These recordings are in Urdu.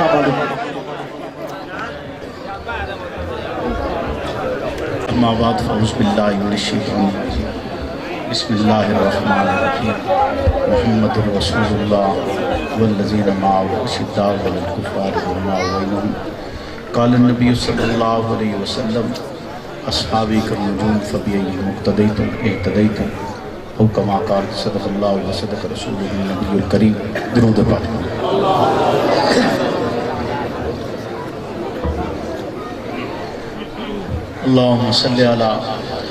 السلام علیکم۔ اما بعد فاعوذ باللہ من الشیطان الرجیم بسم اللہ الرحمن الرحیم محمد رسول اللہ والذین معه اشداء علی الکفار رحماء بینہم قال النبی صلی اللہ علیہ وسلم اصحابی کالنجوم فبأیہم اقتدیتم اہتدیتم او کما قال صدق اللہ وصدق رسولہ النبی الکریم۔ درود پاک۔ اللہم صلی علی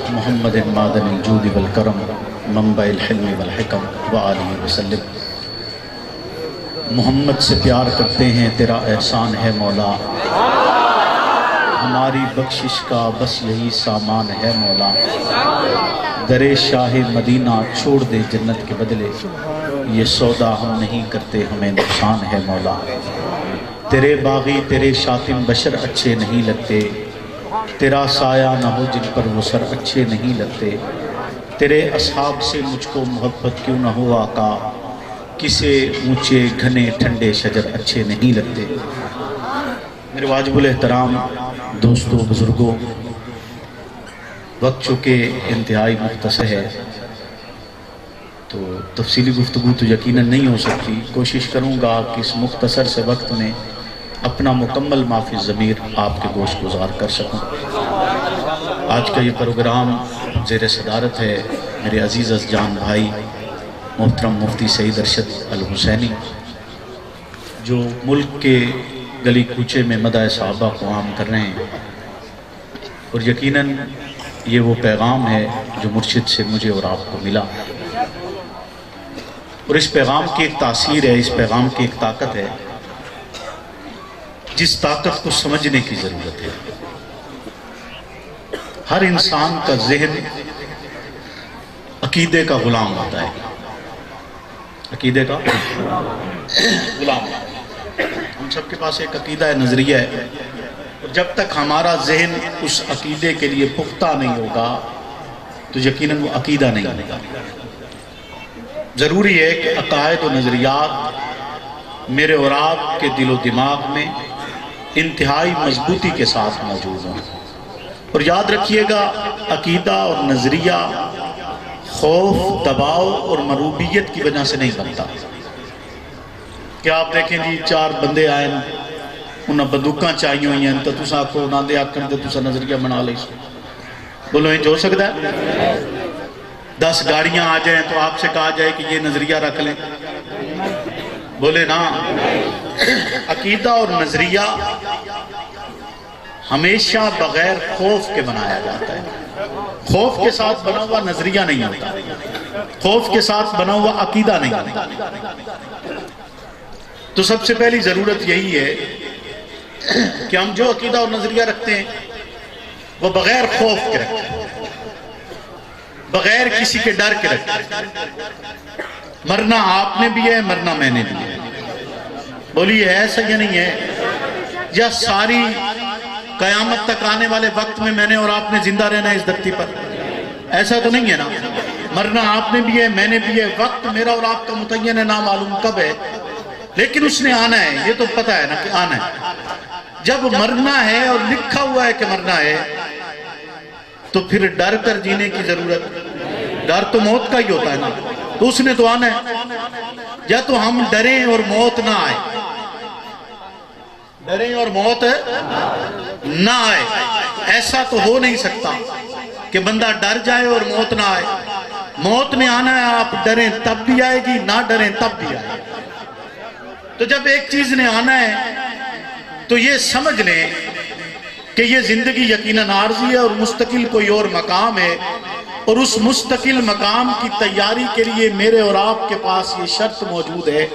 محمد معدن الجود والکرم منبع الحلم والحکم وآلہ وسلم۔ محمد سے پیار کرتے ہیں تیرا احسان ہے مولا، ہماری بخشش کا بس یہی سامان ہے مولا۔ در شاہ مدینہ چھوڑ دے جنت کے بدلے، یہ سودا ہم نہیں کرتے ہمیں نقصان ہے مولا۔ تیرے باغی تیرے شاتم بشر اچھے نہیں لگتے، تیرا سایہ نہ ہو جن پر وہ سر اچھے نہیں لگتے۔ تیرے اصحاب سے مجھ کو محبت کیوں نہ ہو آقا، کسے اونچے گھنے ٹھنڈے شجر اچھے نہیں لگتے۔ میرے واجب الاحترام دوستوں بزرگوں، وقت چونکہ انتہائی مختصر ہے تو تفصیلی گفتگو تو یقیناً نہیں ہو سکتی۔ کوشش کروں گا کہ اس مختصر سے وقت میں اپنا مکمل معافی ضمیر آپ کے گوش گزار کر سکوں۔ آج کا یہ پروگرام زیر صدارت ہے میرے عزیز از جان بھائی محترم مفتی سعید ارشد الحسینی، جو ملک کے گلی کوچے میں مدح صحابہ کو عام کر رہے ہیں، اور یقیناً یہ وہ پیغام ہے جو مرشد سے مجھے اور آپ کو ملا، اور اس پیغام کی ایک تاثیر ہے، اس پیغام کی ایک طاقت ہے جس طاقت کو سمجھنے کی ضرورت ہے۔ ہر انسان کا ذہن عقیدے کا غلام ہوتا ہے، عقیدے کا غلام۔ ہم سب کے پاس ایک عقیدہ ہے، نظریہ ہے، اور جب تک ہمارا ذہن اس عقیدے کے لیے پختہ نہیں ہوگا تو یقیناً وہ عقیدہ نہیں ہوگا۔ ضروری ہے کہ عقائد و نظریات میرے اور آپ کے دل و دماغ میں انتہائی مضبوطی کے ساتھ موجود ہوں، اور یاد رکھیے گا عقیدہ اور نظریہ خوف، دباؤ اور مروبیت کی وجہ سے نہیں بنتا۔ کہ آپ دیکھیں جی چار بندے آئیں انہیں بندوقاں چاہیے ہوئی ہیں تو تُسا کو نہ دے آکر دے تُسا نظریہ بنا لے۔ بولو یہ جو سکتا ہے؟ 10 گاڑیاں آ جائیں تو آپ سے کہا جائے کہ یہ نظریہ رکھ لیں، بولے نا۔ عقیدہ اور نظریہ ہمیشہ بغیر خوف کے بنایا جاتا ہے۔ خوف کے ساتھ بنا ہوا نظریہ نہیں ہوتا، خوف کے ساتھ بنا ہوا عقیدہ نہیں ہوتا۔ تو سب سے پہلی ضرورت یہی ہے کہ ہم جو عقیدہ اور نظریہ رکھتے ہیں وہ بغیر خوف کے رکھتے ہیں، بغیر کسی کے ڈر کے رکھتے ہیں۔ مرنا آپ نے بھی ہے، مرنا میں نے بھی ہے۔ بولیے ایسا یا نہیں ہے؟ یا ساری قیامت تک آنے والے وقت میں نے اور آپ نے زندہ رہنا ہے اس دھرتی پر؟ ایسا تو نہیں ہے نا۔ مرنا آپ نے بھی ہے، میں نے بھی ہے، وقت میرا اور آپ کا متعین ہے، نامعلوم کب ہے، لیکن اس نے آنا ہے، یہ تو پتہ ہے نا کہ آنا ہے۔ جب مرنا ہے اور لکھا ہوا ہے کہ مرنا ہے تو پھر ڈر کر جینے کی ضرورت؟ ڈر تو موت کا ہی ہوتا ہے نا، تو اس نے تو آنا ہے۔ یا تو ہم ڈریں اور موت نہ آئے، ڈریں اور موت نہ آئے، ایسا تو ہو نہیں سکتا کہ بندہ ڈر جائے اور موت نہ آئے۔ موت نے آنا ہے، آپ ڈریں تب بھی آئے گی، نہ ڈریں تب بھی آئے گی۔ تو جب ایک چیز نے آنا ہے تو یہ سمجھ لیں کہ یہ زندگی یقیناً عارضی ہے اور مستقل کوئی اور مقام ہے، اور اس مستقل مقام کی تیاری کے لیے میرے اور آپ کے پاس یہ شرط موجود ہے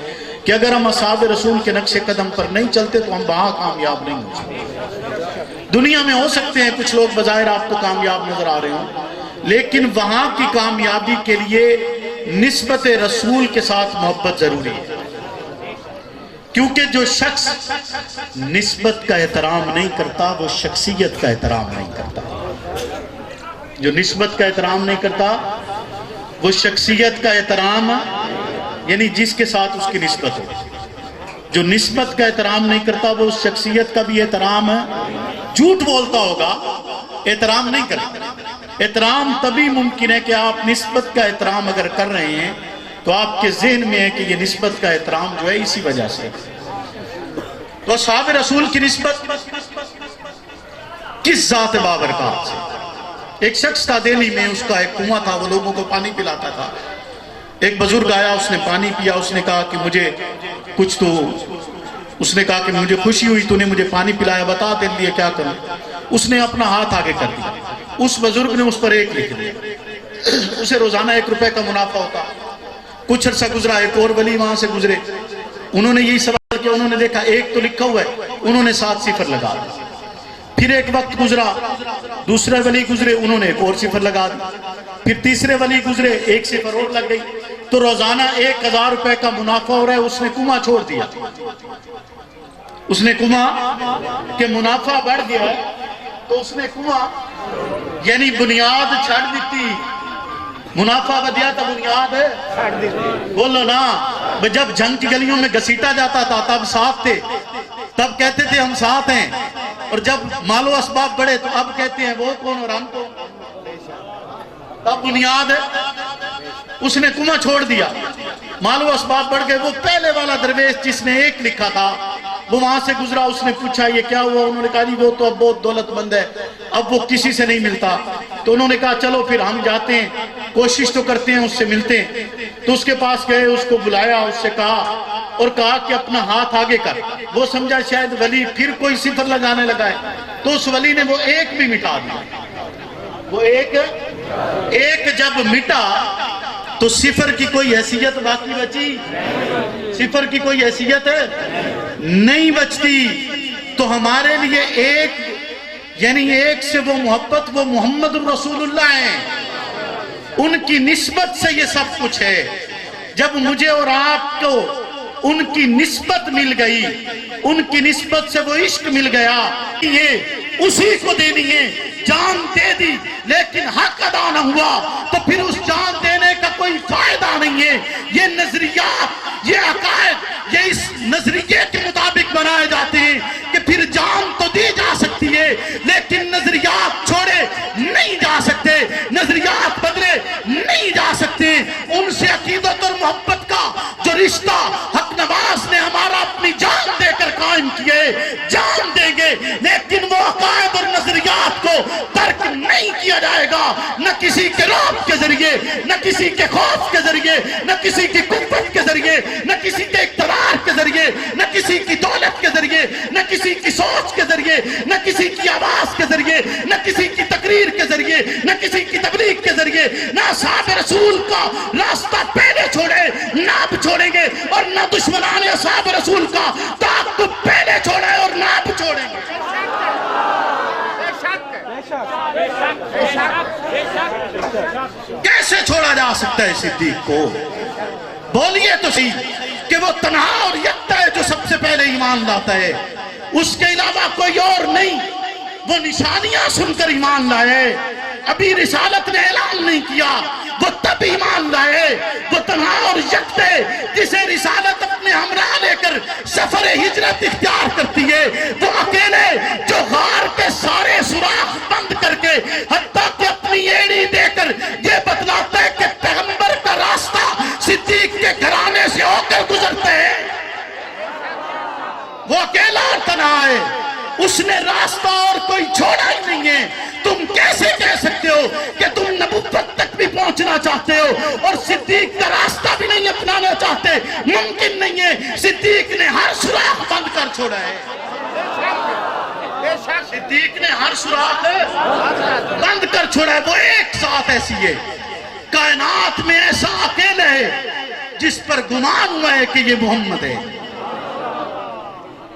کہ اگر ہم اصحاب رسول کے نقش قدم پر نہیں چلتے تو ہم وہاں کامیاب نہیں ہو سکتے۔ دنیا میں ہو سکتے ہیں کچھ لوگ بظاہر آپ کو کامیاب نظر آ رہے ہوں، لیکن وہاں کی کامیابی کے لیے نسبت رسول کے ساتھ محبت ضروری ہے، کیونکہ جو شخص نسبت کا احترام نہیں کرتا وہ شخصیت کا احترام نہیں کرتا۔ جو نسبت کا احترام نہیں کرتا وہ شخصیت کا احترام، یعنی جس کے ساتھ اس کی نسبت ہو۔ جو نسبت کا احترام نہیں کرتا وہ اس شخصیت کا بھی احترام جھوٹ بولتا ہوگا، احترام نہیں کرتا۔ احترام تبھی ممکن ہے کہ آپ نسبت کا احترام اگر کر رہے ہیں تو آپ کے ذہن میں ہے کہ یہ نسبت کا احترام جو ہے اسی وجہ سے۔ تو اصحاب رسول کی نسبت کس ذات بابرکات سے؟ ایک شخص تھا دہلی میں، اس کا ایک کنواں تھا، وہ لوگوں کو پانی پلاتا تھا۔ ایک بزرگ آیا، اس نے پانی پیا، اس نے کہا کہ مجھے کچھ تو، اس نے کہا کہ مجھے خوشی ہوئی، تو نے مجھے پانی پلایا، بتا تیرے لیے کیا کروں۔ اس نے اپنا ہاتھ آگے کر دیا، اس بزرگ نے اس پر 1 لکھ دیا، اسے روزانہ 1 روپے کا منافع ہوتا۔ کچھ عرصہ گزرا، ایک اور ولی وہاں سے گزرے، انہوں نے یہی سوال کیا، انہوں نے دیکھا 1 تو لکھا ہوا ہے، انہوں نے 7 صفر لگا دی۔ پھر ایک وقت گزرا، دوسرے ولی گزرے، انہوں نے 1 اور صفر لگا دی۔ پھر تیسرے ولی گزرے، 1 صفر اور لگ گئی، تو روزانہ 1000 روپے کا منافع ہو رہا ہے۔ اس نے کنواں چھوڑ دیا، اس نے کنواں کہ منافع بڑھ گیا ہے تو اس نے کنواں یعنی بنیاد چھڑ دیتی۔ منافع بدیا تو بنیاد بولو نا، جب جنگ کی گلیوں میں گھسیٹا جاتا تھا تب ساتھ تھے، تب کہتے تھے ہم ساتھ ہیں، اور جب مال و اسباب بڑھے تو اب کہتے ہیں وہ کون اور ہم کون، تب بنیاد ہے۔ اس نے کنواں چھوڑ دیا، مال و اسباب بڑھ گئے۔ وہ پہلے والا درویش جس نے 1 لکھا تھا وہ وہاں سے گزرا، اس نے پوچھا یہ کیا ہوا؟ انہوں نے کہا جی وہ تو اب بہت دولت مند ہے، اب وہ کسی سے نہیں ملتا۔ تو انہوں نے کہا چلو پھر ہم جاتے ہیں، کوشش تو کرتے ہیں اس سے ملتے ہیں۔ تو اس کے پاس گئے، اس کو بلایا، اس سے کہا اور کہا کہ اپنا ہاتھ آگے کر۔ وہ سمجھا شاید ولی پھر کوئی صفر لگانے لگا ہے، تو اس ولی نے وہ 1 بھی مٹا دیا۔ وہ 1 جب مٹا تو صفر کی کوئی حیثیت باقی بچی؟ صفر کی کوئی حیثیت نہیں بچتی۔ تو ہمارے لیے 1 یعنی 1 سے وہ محبت، وہ محمد رسول اللہ ہیں، ان کی نسبت سے یہ سب کچھ ہے۔ جب مجھے اور آپ کو ان کی نسبت مل گئی، ان کی نسبت سے وہ عشق مل گیا، یہ اسی کو دینی ہے۔ جان دے دی لیکن حق ادا نہ ہوا تو پھر اس جان دینے کا کوئی فائدہ نہیں ہے۔ یہ نظریات، یہ عقائد، یہ اس نظریے کے مطابق بنائے جاتے ہیں کہ پھر جان تو دی جا سکتی ہے لیکن نظریات چھوڑے نہیں جا سکتے، نظریات بدلے نہیں جا سکتے۔ ان سے عقیدت اور محبت کا جو رشتہ حق نواز نے ہمارا اپنی جان دے کر قائم کیے، جان دیں گے، لیکن وہ عقائد اور نظریات کو ترک نہیں کیا جائے گا، نہ کسی کے رعب کے ذریعے، نہ کسی کے خوف کے ذریعے، نہ کسی کی قوت کے ذریعے، نہ کسی کے اقتدار کے ذریعے، نہ کسی کی دولت کے ذریعے، نہ کسی کی سوچ کے ذریعے، نہ کسی کی آواز کے ذریعے، نہ کسی کی تقریر کے ذریعے، نہ کسی کی تبلیغ کے ذریعے، نہ اصحاب رسول کا راستہ پہلے چھوڑے نہ اب چھوڑیں گے، اور نہ دشمنان اصحاب رسول کا تعاقب پہلے چھوڑے اور نہ اب چھوڑیں گے۔ کیسے چھوڑا جا سکتا ہے صدیق کو؟ بولیے تو صحیح کہ وہ تنہا اور یکتا ہے جو سب سے پہلے ایمان لاتا ہے، اس کے علاوہ کوئی اور نہیں۔ وہ نشانیاں سن کر ایمان لائے، ابھی رسالت نے اعلان نہیں کیا، وہ تب ایمان لائے۔ وہ تنہا اور یکتے جسے رسالت اپنے ہمراہ لے کر سفر ہجرت اختیار کرتی ہے، وہ اکیلے جو غار کے سارے سوراخ بند کر کے حتیٰ کہ اپنی ایڑی دے کر یہ بتلاتا ہے کہ پیغمبر کا راستہ صدیق کے گھرانے سے ہو کر گزرتے ہیں۔ وہ اکیلا اور تنہا ہے، اس نے راستہ اور کوئی چھوڑا ہی نہیں ہے۔ تم کیسے کہہ سکتے ہو کہ تم نبوت تک بھی پہنچنا چاہتے ہو اور صدیق کا راستہ بھی نہیں اپنانا چاہتے؟ ممکن نہیں ہے۔ صدیق نے ہر سوراخ بند کر چھوڑا ہے، صدیق نے ہر سوراخ بند کر چھوڑا ہے۔ وہ ایک ساتھ ایسی ہے، کائنات میں ایسا اکیلے ہے جس پر گمان ہوا ہے کہ یہ محمد ہے۔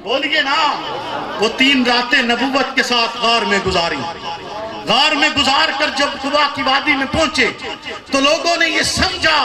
بولیے نا، وہ 3 راتیں نبوت کے ساتھ غار میں گزاری، غار میں گزار کر جب قبا کی وادی میں پہنچے تو لوگوں نے یہ سمجھا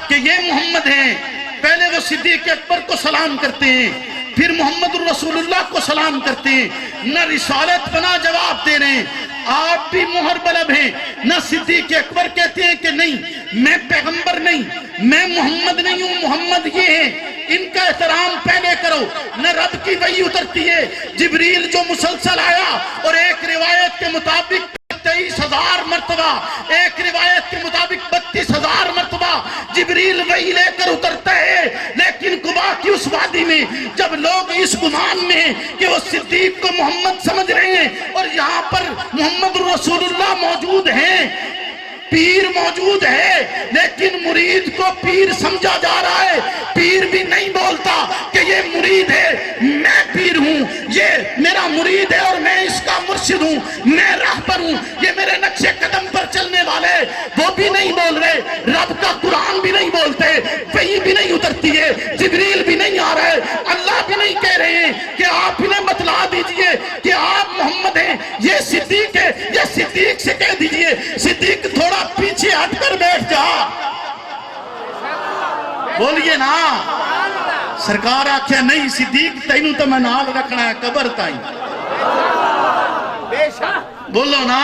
کہ یہ محمد ہیں۔ پہلے وہ صدیق اکبر کو سلام کرتے ہیں، پھر محمد الرسول اللہ کو سلام کرتے ہیں، نہ رسالت بنا جواب دے رہے ہیں، آپ بھی مہر بلب ہیں، نہ صدیق اکبر کہتے ہیں کہ نہیں میں پیغمبر نہیں، میں محمد نہیں ہوں، محمد یہ ہیں، ان کا احترام پہلے کرو۔ نہ رب کی وحی اترتی ہے، جبریل جو مسلسل آیا اور ایک روایت کے مطابق 23,000 مرتبہ، ایک روایت کے مطابق 32,000 مرتبہ جبریل وحی لے کر اترتا ہے، لیکن قباء کی اس وادی میں جب لوگ اس گمان میں کہ وہ صدیق کو محمد سمجھ رہے ہیں اور یہاں پر محمد رسول اللہ موجود ہیں، پیر موجود ہے، لیکن مرید کو پیر سمجھا جا رہا ہے۔ پیر بھی نہیں بولتا کہ یہ مرید ہے، میں پیر ہوں، یہ میرا مرید ہے اور میں اس کا مرشد ہوں، میں راہبر ہوں، یہ میرے نقش قدم پر چلنے والے، وہ بھی نہیں بول رہے۔ رب کا قرآن بھی نہیں بولتے، وحی بھی نہیں اترتی ہے، جبریل بھی نہیں آ رہا ہے، اللہ بھی نہیں کہہ رہے ہیں کہ آپ انہیں بتلا دیجئے کہ آپ محمد ہیں، یہ صدیق ہے، یہ صدیق سے کہہ دیجئے صدیق تھوڑا پیچھے ہٹ کر بیٹھ جا۔ بولیے نا، سرکار آکھیا نہیں صدیق تینوں تو میں نال رکھنا ہے قبر تائیں۔ بولو نا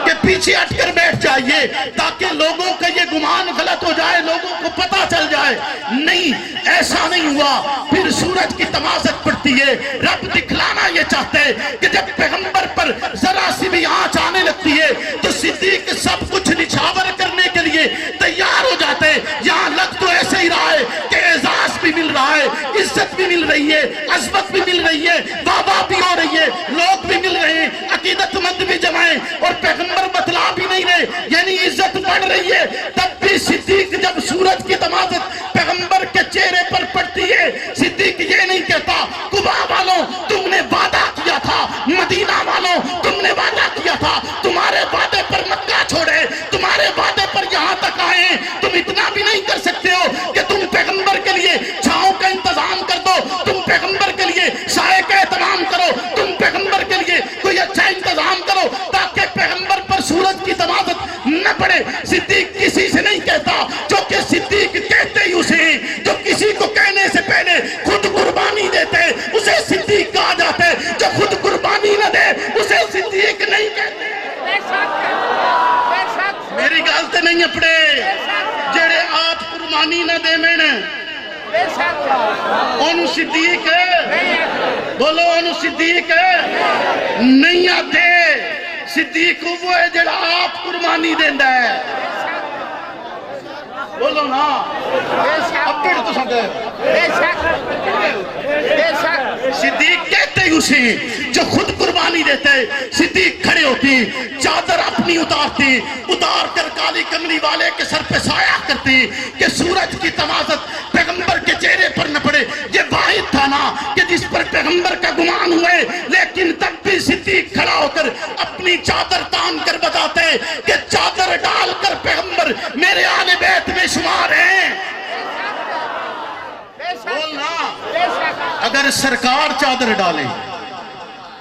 کہ پیچھے ہٹ کر بیٹھ جائیے تاکہ لوگوں کا یہ گمان غلط ہو جائے، لوگوں کو پتہ چل جائے۔ نہیں، ایسا نہیں ہوا۔ پھر سورج کی تمازت پڑتی ہے، رب دکھلانا یہ چاہتے ہیں کہ جب پیغمبر پر ذرا سی بھی آنچ آنے لگتی ہے تو صدیق سب کچھ نچھاور کرنے کے لیے تیار ہو جاتے ہیں۔ یہاں لگ تو ایسے ہی رہا ہے کہ اعزاز بھی مل رہا ہے، عزت بھی مل رہی ہے، عظمت بھی مل رہی ہے، بابا بھی ہو رہی ہے، لوگ بھی مل رہے ہیں، عقیدت مند بھی جمائیں، اور پیغمبر بتلا بھی نہیں رہے، یعنی عزت بڑھ رہی ہے۔ تب بھی صدیق جب سورج کی تمازت پیغمبر کے چہرے پر پڑتی ہے، صدیق یہ نہیں کہتا قباء والوں تم نے وعدہ کیا تھا، مدینہ والوں تم نے وعدہ کیا تھا، تمہارے وعدے پر مکہ چھوڑے، تمہارے وعدے پر یہاں تک آئے ہیں، تم اتنا بھی نہیں کر سکتے ہو کہ تم پیغمبر کے لیے چھاؤں کا انتظام کر دو، تم پیغمبر کے لیے سائے کا اہتمام کرو، تم پیغمبر کے لیے کوئی اچھا انتظام کرو تاکہ پیغمبر پر سورج کی تمازت نہ پڑے۔ صدیق کسی سے نہیں کہتا، جو کہ صدیق کہتے ہی اسے ہیں، جو کسی کو کہنے سے پہلے خود قربانی دیتے اسے صدیق کہا جاتا ہے، جو خود قربانی نہ دے اسے صدیق نہیں کہتے۔ میری گالتے نہیں اپنے جڑے آپ قربانی نہ دے میں نے انہوں صدیق ہے، بولو انہوں صدیق ہے نہیں آتے۔ صدیق وہ ہے جڑا آپ قربانی دیندہ ہے، بولو نا اب پیڑ تو سمجھے۔ صدیق کہتے ہی اسے جو خود قربانی دیتے، صدیق کھڑے ہوتے چادر اپنی اتارتے، اتار کر کالی کملی والے کے سر پہ سایہ کرتے کہ سورج کی تمازت پیغمبر کے چہرے پر نہ پڑے۔ یہ واحد تھا نا کہ جس پر پیغمبر کا گمان ہوئے، لیکن تب بھی صدیق کھڑا ہو کر اپنی چادر تان کر بتاتے کہ چادر ڈال کر پیغمبر میرے آل بیت میں شمار ہیں۔ بولنا، اگر سرکار چادر ڈالے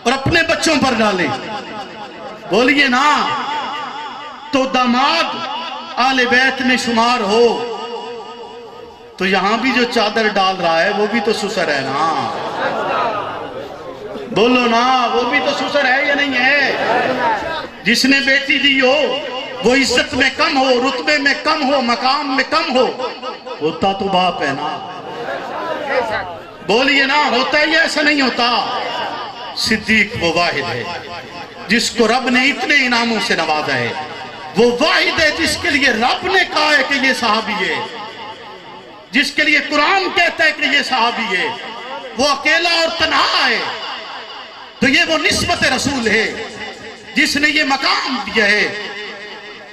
اور اپنے بچوں پر ڈالے، بولیے نا، تو داماد آل بیت میں شمار ہو تو یہاں بھی جو چادر ڈال رہا ہے وہ بھی تو سسر ہے نا، بولو نا، وہ بھی تو سسر ہے یا نہیں ہے؟ جس نے بیٹی دی ہو وہ عزت میں کم ہو، رتبے میں کم ہو، مقام میں کم ہو، ہوتا تو باپ ہے نا، بولیے نا، ہوتا ہی ایسا نہیں ہوتا۔ صدیق وہ واحد ہے جس کو رب نے اتنے انعاموں سے نوازا ہے، وہ واحد ہے جس کے لیے رب نے کہا ہے کہ یہ صحابی ہے، جس کے لیے قرآن کہتا ہے کہ یہ صحابی ہے، وہ اکیلا اور تنہا ہے، تو یہ وہ نسبت رسول ہے جس نے یہ مقام دیا ہے۔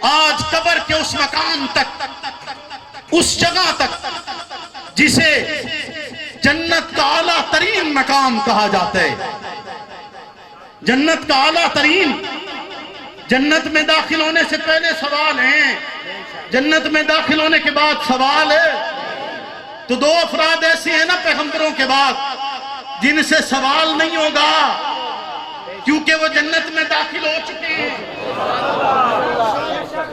آج قبر کے اس مقام تک، اس جگہ تک جسے جنت کا اعلیٰ ترین مقام کہا جاتا ہے، جنت کا اعلیٰ ترین، جنت میں داخل ہونے سے پہلے سوال ہیں، جنت میں داخل ہونے کے بعد سوال ہے، تو دو افراد ایسے ہیں نا پیغمبروں کے بعد جن سے سوال نہیں ہوگا کیونکہ وہ جنت میں داخل ہو چکے ہیں،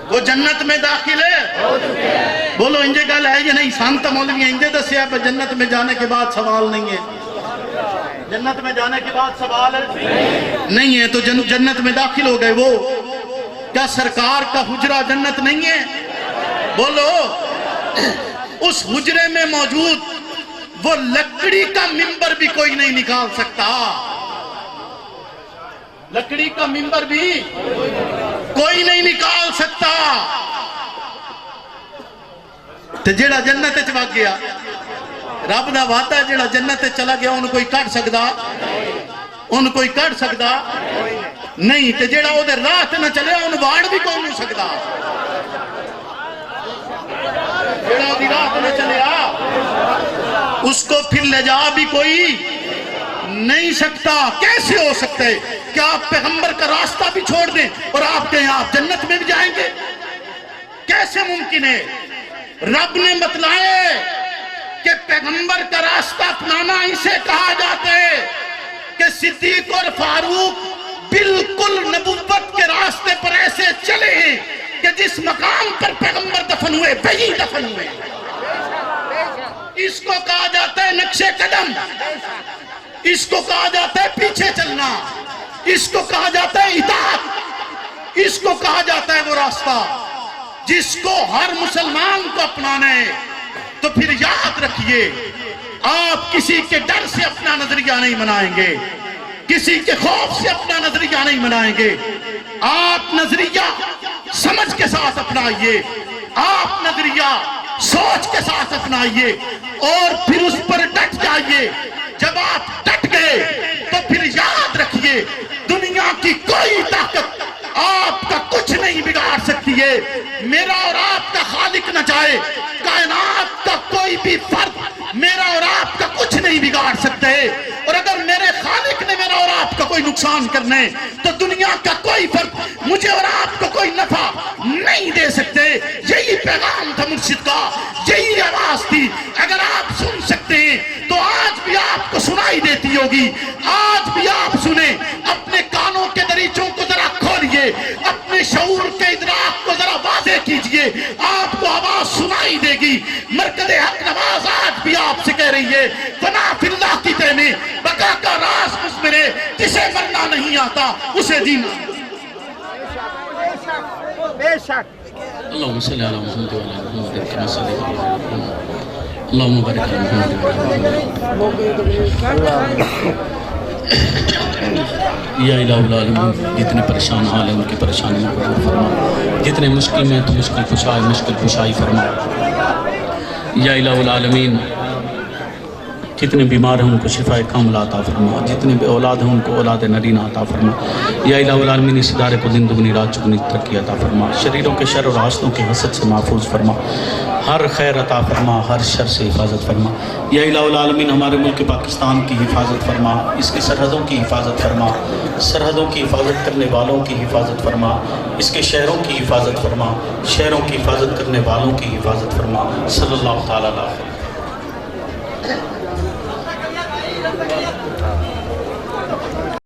وہ جنت میں داخل ہے۔ بولو انجے گل ہے یا نہیں؟ سانتا مولوی انجے دسیا پر جنت میں جانے کے بعد سوال نہیں ہے، جنت میں جانے کے بعد سوال ہے نہیں ہے، تو جنت میں داخل ہو گئے وہ کیا سرکار کا حجرہ جنت نہیں ہے؟ بولو، اس حجرے میں موجود وہ لکڑی کا ممبر بھی کوئی نہیں نکال سکتا، لکڑی کا ممبر بھی کوئی نہیں نکال سکتا۔ تے جیڑا جنت وچ وگ گیا، رب دا وعدہ ہے جیڑا جنت وچ چلا گیا ان کوئی کٹ سکدا، ان کوئی کٹ سکدا نہیں، تے جیڑا او دے راہ تے نہ چلے ان واڑ بھی کوئی نہیں سکدا، جیڑا او دی راہ تے نہ چلیا اس کو پھر لے جا بھی کوئی نہیں سکتا۔ کیسے ہو سکتا ہے کہ آپ پیغمبر کا راستہ بھی چھوڑ دیں اور آپ کہیں آپ جنت میں بھی جائیں گے؟ کیسے ممکن ہے؟ رب نے بتلائے کہ پیغمبر کا راستہ اپنانا اسے کہا جاتا ہے کہ صدیق اور فاروق بالکل نبوت کے راستے پر ایسے چلے ہیں کہ جس مقام پر پیغمبر دفن ہوئے وہی دفن ہوئے۔ اس کو کہا جاتا ہے نقش قدم، اس کو کہا جاتا ہے پیچھے چلنا، اس کو کہا جاتا ہے اطاعت، اس کو کہا جاتا ہے وہ راستہ جس کو ہر مسلمان کو اپنانا ہے۔ تو پھر یاد رکھیے، آپ کسی کے ڈر سے اپنا نظریہ نہیں بنائیں گے، کسی کے خوف سے اپنا نظریہ نہیں بنائیں گے، آپ نظریہ سمجھ کے ساتھ اپنائیے، آپ نظریہ سوچ کے ساتھ اپنائیے اور پھر اس پر ڈٹ جائیے۔ جب آپ ڈٹ گئے تو پھر یاد رکھیے دنیا کی کوئی طاقت آپ کا کچھ نہیں بگاڑ سکتی ہے۔ میرا اور آپ کا خالق نہ چاہے، کائنات کا کوئی بھی فرد میرا اور آپ کا کچھ نہیں بگاڑ سکتے، اور اگر میرے خالق نے میرا اور آپ کا کوئی نقصان کرنے تو دنیا کا کوئی فرد مجھے اور آپ کو کوئی نفع نہیں دے سکتے۔ یہی پیغام تھا مرشد کا، یہی آواز تھی۔ اگر آپ سن سکتے ہیں تو آج بھی آپ کو سنائی دیتی ہوگی، آج بھی آپ سنیں، اپنے کانوں کے دریچوں کو ذرا کھولیے، اپنے شعور کے ادراک کو ذرا واضح کیجئے، آپ کو آواز سنائی دے گی۔ مرکز حق نواز آج بھی آپ سے کہہ رہی ہے، فنا فی اللہ کی تینے بقا کا راز مزمرے، جسے مرنا نہیں آتا اسے جینا۔ بے شک اللہم صلی اللہ محمد وعلی محمد کما صلی اللہ علیہ وسلم اللہم بارک علی محمد یا الہ العالمین، جتنے پریشان حال ہیں ان کی پریشانیوں کو دور فرما، جتنے مشکل میں تو مشکل کشائی فرما۔ یا الہ العالمین، جتنے بیمار ہیں ان کو شفاء کاملہ عطا فرما، جتنے بے اولاد ہیں ان کو اولاد نرینہ عطا فرما۔ یا الہ العالمین، اس ادارے کو دن دگنی رات چگنی ترقی عطا فرما، شریروں کے شر اور حاسدوں کے حسد سے محفوظ فرما، ہر خیر عطا فرما، ہر شر سے حفاظت فرما۔ یا الہ العالمین، ہمارے ملک پاکستان کی حفاظت فرما، اس کی سرحدوں کی حفاظت فرما، سرحدوں کی حفاظت کرنے والوں کی حفاظت فرما، اس کے شہروں کی حفاظت فرما، شہروں کی حفاظت کرنے والوں کی حفاظت فرما۔ صلی اللہ تعالیٰ علیہ وسلم۔